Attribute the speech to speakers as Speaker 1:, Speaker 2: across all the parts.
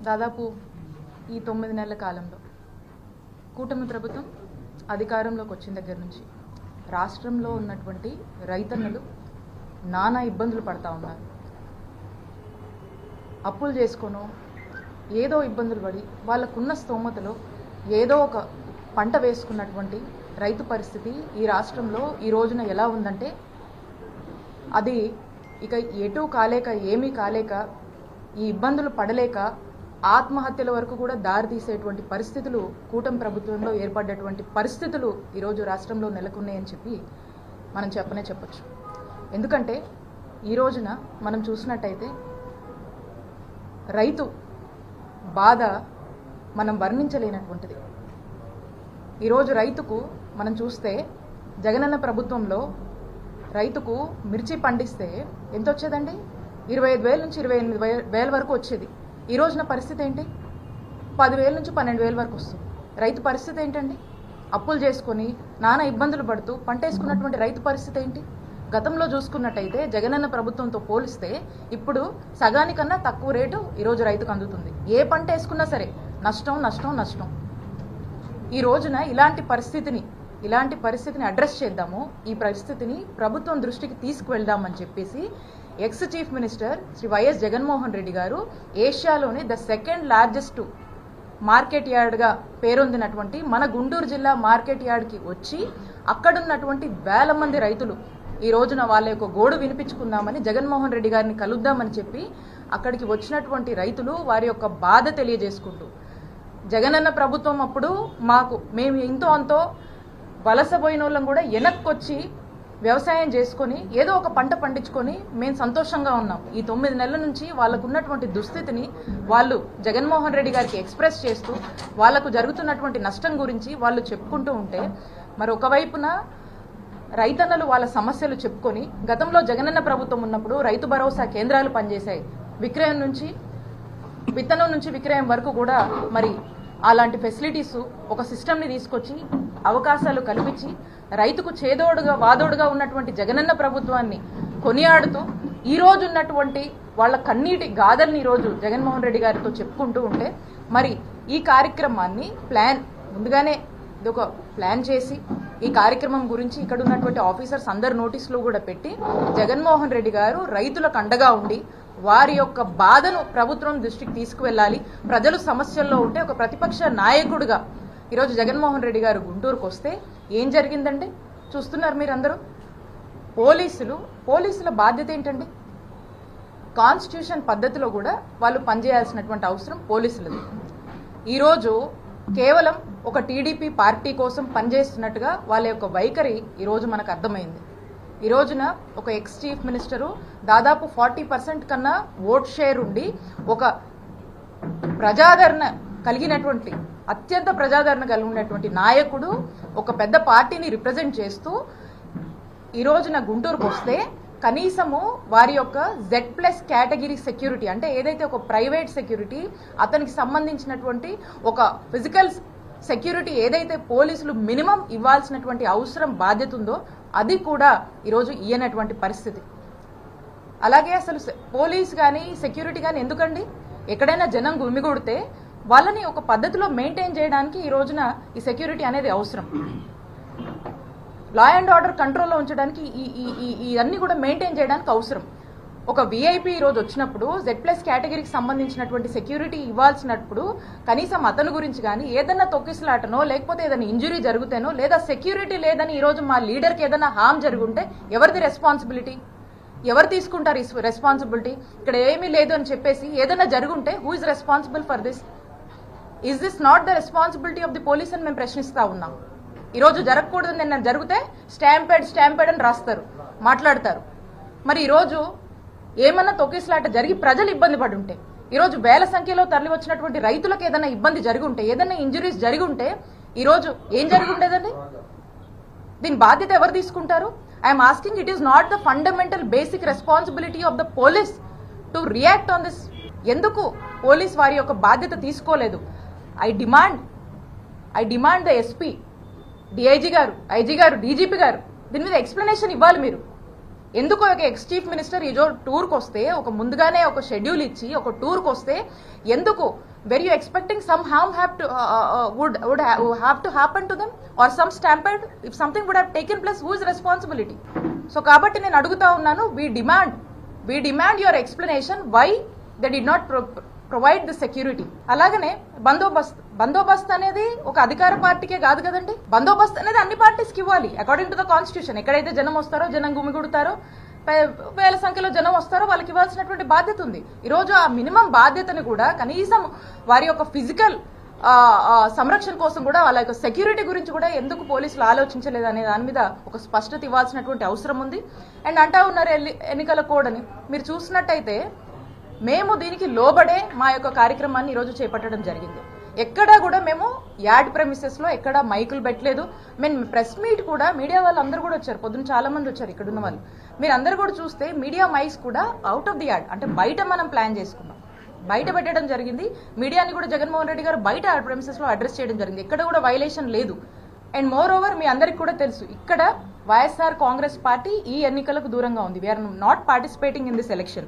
Speaker 1: దాదాపు ఈ 9 నెలల కాలంలో కూటమి ప్రభుత్వం అధికారంలోకి వచ్చిన దగ్గర నుంచి రాష్ట్రంలో ఉన్నటువంటి రైతన్నలు నానా ఇబ్బందులు పడతా ఉన్నారు. అప్పులు చేసుకోను ఏదో ఇబ్బందులు పడి వాళ్ళకున్న స్తోమతలో ఏదో ఒక పంట వేసుకున్నటువంటి రైతు పరిస్థితి ఈ రాష్ట్రంలో ఈ రోజున ఎలా ఉందంటే అది ఇక ఎటూ కాలేక ఏమీ కాలేక ఈ ఇబ్బందులు పడలేక ఆత్మహత్యల వరకు కూడా దారితీసేటువంటి పరిస్థితులు కూటమి ప్రభుత్వంలో ఏర్పడ్డటువంటి పరిస్థితులు ఈరోజు రాష్ట్రంలో నెలకొన్నాయని చెప్పి మనం చెప్పొచ్చు. ఎందుకంటే ఈ రోజున మనం చూసినట్టయితే రైతు బాధ మనం వర్ణించలేనటువంటిది. ఈరోజు రైతుకు మనం చూస్తే జగనన్న ప్రభుత్వంలో రైతుకు మిర్చి పండిస్తే ఎంత వచ్చేదండి? 25,000 నుంచి 28,000 వరకు వచ్చేది. ఈ రోజున పరిస్థితి ఏంటి? 10,000 నుంచి 12,000 వరకు వస్తుంది. రైతు పరిస్థితి ఏంటండి? అప్పులు చేసుకొని నానా ఇబ్బందులు పడుతూ పంట వేసుకున్నటువంటి రైతు పరిస్థితి ఏంటి? గతంలో చూసుకున్నట్టయితే జగనన్న ప్రభుత్వంతో పోలిస్తే ఇప్పుడు సగానికన్నా తక్కువ రేటు ఈరోజు రైతుకు అందుతుంది. ఏ పంట వేసుకున్నా సరే నష్టం నష్టం నష్టం. ఈ రోజున ఇలాంటి పరిస్థితిని అడ్రస్ చేద్దాము, ఈ పరిస్థితిని ప్రభుత్వం దృష్టికి తీసుకువెళ్దామని చెప్పేసి ex chief minister Shri YS Jaganmohan Reddy గారు ఏషియాలోని ద సెకండ్ లార్జెస్ట్ మార్కెట్ యార్డ్గా పేరొందినటువంటి మన గుంటూరు జిల్లా మార్కెట్ యార్డ్కి వచ్చి అక్కడున్నటువంటి వేల మంది రైతులు ఈ రోజున వాళ్ళ యొక్క గోడు వినిపించుకుందామని జగన్మోహన్ రెడ్డి గారిని కలుద్దామని చెప్పి అక్కడికి వచ్చినటువంటి రైతులు వారి యొక్క బాధ తెలియజేసుకుంటూ జగనన్న ప్రభుత్వం అప్పుడు మేము ఇంతో అంతో వలసపోయిన వాళ్ళం కూడా వెనక్కొచ్చి వ్యవసాయం చేసుకొని ఏదో ఒక పంట పండించుకొని మేము సంతోషంగా ఉన్నాం. ఈ 9 నెలల నుంచి వాళ్ళకు ఉన్నటువంటి దుస్థితిని వాళ్ళు జగన్మోహన్ రెడ్డి గారికి ఎక్స్ప్రెస్ చేస్తూ వాళ్లకు జరుగుతున్నటువంటి నష్టం గురించి వాళ్ళు చెప్పుకుంటూ ఉంటే మరి ఒకవైపున రైతన్నలు వాళ్ళ సమస్యలు చెప్పుకొని గతంలో జగనన్న ప్రభుత్వం ఉన్నప్పుడు రైతు భరోసా కేంద్రాలు పనిచేశాయి. విక్రయం నుంచి విత్తనం నుంచి విక్రయం వరకు కూడా మరి అలాంటి ఫెసిలిటీస్ ఒక సిస్టమ్ని తీసుకొచ్చి అవకాశాలు కల్పించి రైతుకు చేదోడుగా వాదోడుగా ఉన్నటువంటి జగనన్న ప్రభుత్వాన్ని కొనియాడుతూ ఈ రోజు ఉన్నటువంటి వాళ్ళ కన్నీటి గాథల్ని ఈరోజు జగన్మోహన్ రెడ్డి గారితో చెప్పుకుంటూ ఉంటే మరి ఈ కార్యక్రమాన్ని ముందుగానే ఇదొక ప్లాన్ చేసి ఈ కార్యక్రమం గురించి ఇక్కడ ఉన్నటువంటి ఆఫీసర్స్ అందరు నోటీసులు కూడా పెట్టి జగన్మోహన్ రెడ్డి గారు రైతులకు అండగా ఉండి వారి యొక్క బాధను ప్రభుత్వం దృష్టికి తీసుకువెళ్ళాలి. ప్రజలు సమస్యల్లో ఉంటే ఒక ప్రతిపక్ష నాయకుడిగా ఈరోజు జగన్మోహన్ రెడ్డి గారు గుంటూరుకు వస్తే ఏం జరిగిందంటే చూస్తున్నారు మీరందరూ. పోలీసుల బాధ్యత ఏంటండి? కాన్స్టిట్యూషన్ పద్ధతిలో కూడా వాళ్ళు పనిచేయాల్సినటువంటి అవసరం పోలీసులది. ఈరోజు కేవలం ఒక టీడీపీ పార్టీ కోసం పనిచేస్తున్నట్టుగా వాళ్ళ యొక్క వైఖరి ఈరోజు మనకు అర్థమైంది. ఈ రోజున ఒక ఎక్స్ చీఫ్ మినిస్టరు దాదాపు 40% కన్నా ఓట్ షేర్ ఉండి ఒక ప్రజాదరణ కలిగినటువంటి అత్యంత ప్రజాదరణ కలిగినటువంటి నాయకుడు ఒక పెద్ద పార్టీని రిప్రజెంట్ చేస్తూ ఈ రోజున గుంటూరుకు వస్తే కనీసము వారి యొక్క Z+ కేటగిరీ సెక్యూరిటీ అంటే ఏదైతే ఒక ప్రైవేట్ సెక్యూరిటీ అతనికి సంబంధించినటువంటి ఒక ఫిజికల్ సెక్యూరిటీ ఏదైతే పోలీసులు మినిమం ఇవ్వాల్సినటువంటి అవసరం బాధ్యత ఉందో అది కూడా ఈరోజు ఇయ్యనటువంటి పరిస్థితి. అలాగే అసలు పోలీస్ కానీ సెక్యూరిటీ కానీ ఎందుకండి? ఎక్కడైనా జనం గుమిగూడితే వాళ్ళని ఒక పద్ధతిలో మెయింటైన్ చేయడానికి ఈ రోజున ఈ సెక్యూరిటీ అనేది అవసరం. లా అండ్ ఆర్డర్ కంట్రోల్లో ఉంచడానికి ఇవన్నీ కూడా మెయింటైన్ చేయడానికి అవసరం. ఒక విఐపి ఈరోజు వచ్చినప్పుడు Z+ కేటగిరీకి సంబంధించినటువంటి సెక్యూరిటీ ఇవ్వాల్సినప్పుడు కనీసం అతని గురించి కానీ ఏదన్నా తొక్కిసలాటనో లేకపోతే ఏదైనా ఇంజురీ జరుగుతేనో లేదా సెక్యూరిటీ లేదని ఈరోజు మా లీడర్కి ఏదైనా హామ్ జరుగుంటే ఎవరిది రెస్పాన్సిబిలిటీ? ఎవరు తీసుకుంటారు ఈ రెస్పాన్సిబిలిటీ? ఇక్కడ ఏమీ లేదు అని చెప్పేసి ఏదైనా జరుగుంటే who is responsible for this? Is this not the responsibility of the police అని మేము ప్రశ్నిస్తా ఉన్నాం. ఈరోజు జరగకూడదు నిన్న జరిగితే స్టాంపేడ్ అని రాస్తారు, మాట్లాడతారు. మరి ఈరోజు ఏమన్నా తొక్కిసలాట జరిగి ప్రజలు ఇబ్బంది పడి ఉంటే ఈరోజు వేల సంఖ్యలో తరలి వచ్చినటువంటి రైతులకు ఏదైనా ఇబ్బంది జరిగి ఉంటే ఏదైనా ఇంజురీస్ జరిగి ఉంటే ఈరోజు ఏం జరిగి ఉండేదండి? దీని బాధ్యత ఎవరు తీసుకుంటారు? I'm asking, it is not the fundamental basic responsibility of the police to react on this? ఎందుకు పోలీస్ వారి యొక్క బాధ్యత తీసుకోలేదు? I demand the SP, DIG గారు, ఐజీ గారు, డీజీపీ గారు దీని మీద ఎక్స్ప్లెనేషన్ ఇవ్వాలి మీరు. ఎందుకు ఒక ఎక్స్ చీఫ్ మినిస్టర్ ఈరోజు టూర్కి వస్తే ఒక ముందుగానే ఒక షెడ్యూల్ ఇచ్చి ఒక టూర్కి వస్తే ఎందుకు were you expecting some harm would have to happen to them, or some stampede? If something would have taken place, whose responsibility? So kabatti nenu aduguta unnanu, we demand your explanation why they did not provide the security. అలాగనే బందోబస్తు అనేది ఒక అధికార పార్టీకే కాదు కదండి. బందోబస్తు అనేది అన్ని పార్టీస్కి ఇవ్వాలి అకార్డింగ్ టు ద కాన్స్టిట్యూషన్. ఎక్కడైతే జనం వస్తారో, జనం గుమిగుడతారో, వేల సంఖ్యలో జనం వస్తారో వాళ్ళకి ఇవ్వాల్సినటువంటి బాధ్యత ఉంది. ఈరోజు ఆ మినిమం బాధ్యతను కూడా కనీసం వారి యొక్క ఫిజికల్ సంరక్షణ కోసం కూడా, వాళ్ళ యొక్క సెక్యూరిటీ గురించి కూడా ఎందుకు పోలీసులు ఆలోచించలేదు అనే దాని మీద ఒక స్పష్టత ఇవ్వాల్సినటువంటి అవసరం ఉంది. అండ్ అంటా ఉన్నారు ఎన్నికల కోడ్ అని. మీరు చూసినట్టయితే మేము దీనికి లోబడే మా యొక్క కార్యక్రమాన్ని ఈరోజు చేపట్టడం జరిగింది. ఎక్కడా కూడా మేము యాడ్ ప్రెమిసెస్లో ఎక్కడా మైకులు పెట్టలేదు. మేము ప్రెస్ మీట్ కూడా, మీడియా వాళ్ళు అందరూ కూడా వచ్చారు, పొద్దున్న చాలా మంది వచ్చారు ఇక్కడున్న వాళ్ళు. మీరు అందరూ కూడా చూస్తే మీడియా మైక్స్ కూడా అవుట్ ఆఫ్ ది యాడ్, అంటే బయట మనం ప్లాన్ చేసుకున్నాం, బయట పెట్టడం జరిగింది. మీడియాని కూడా జగన్మోహన్ రెడ్డి గారు బయట యాడ్ ప్రెమిసెస్లో అడ్రస్ చేయడం జరిగింది. ఎక్కడ కూడా వైలేషన్ లేదు. అండ్ మోర్ ఓవర్ మీ అందరికి కూడా తెలుసు, ఇక్కడ వైఎస్ఆర్ కాంగ్రెస్ పార్టీ ఈ ఎన్నికలకు దూరంగా ఉంది. We're not participating in this election.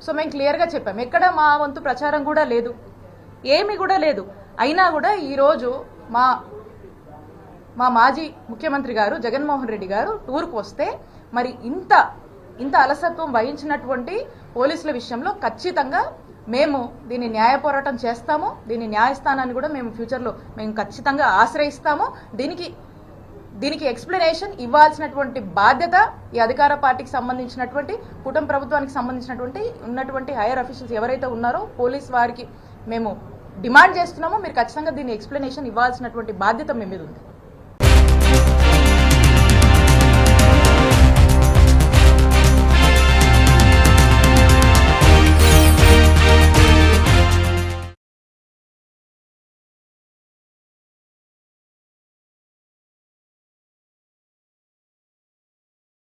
Speaker 1: So మేము క్లియర్గా చెప్పాం, ఎక్కడ మా వంతు ప్రచారం కూడా లేదు, ఏమీ కూడా లేదు. అయినా కూడా ఈరోజు మా మాజీ ముఖ్యమంత్రి గారు జగన్మోహన్ రెడ్డి గారు టూర్కు వస్తే మరి ఇంత అలసత్వం వహించినటువంటి పోలీసుల విషయంలో ఖచ్చితంగా మేము దీన్ని న్యాయ పోరాటం చేస్తాము. దీని న్యాయస్థానాన్ని కూడా మేము ఫ్యూచర్లో మేము ఖచ్చితంగా ఆశ్రయిస్తాము. దీనికి ఎక్స్ప్లెనేషన్ ఇవ్వాల్సినటువంటి బాధ్యత ఈ అధికార పార్టీకి సంబంధించినటువంటి, కుటుంబ ప్రభుత్వానికి సంబంధించినటువంటి ఉన్నటువంటి హైయర్ అఫీషియల్స్ ఎవరైతే ఉన్నారో పోలీస్ వారికి మేము డిమాండ్ చేస్తున్నామో మీరు ఖచ్చితంగా దీన్ని ఎక్స్ప్లెనేషన్ ఇవ్వాల్సినటువంటి బాధ్యత మీ మీద ఉంది.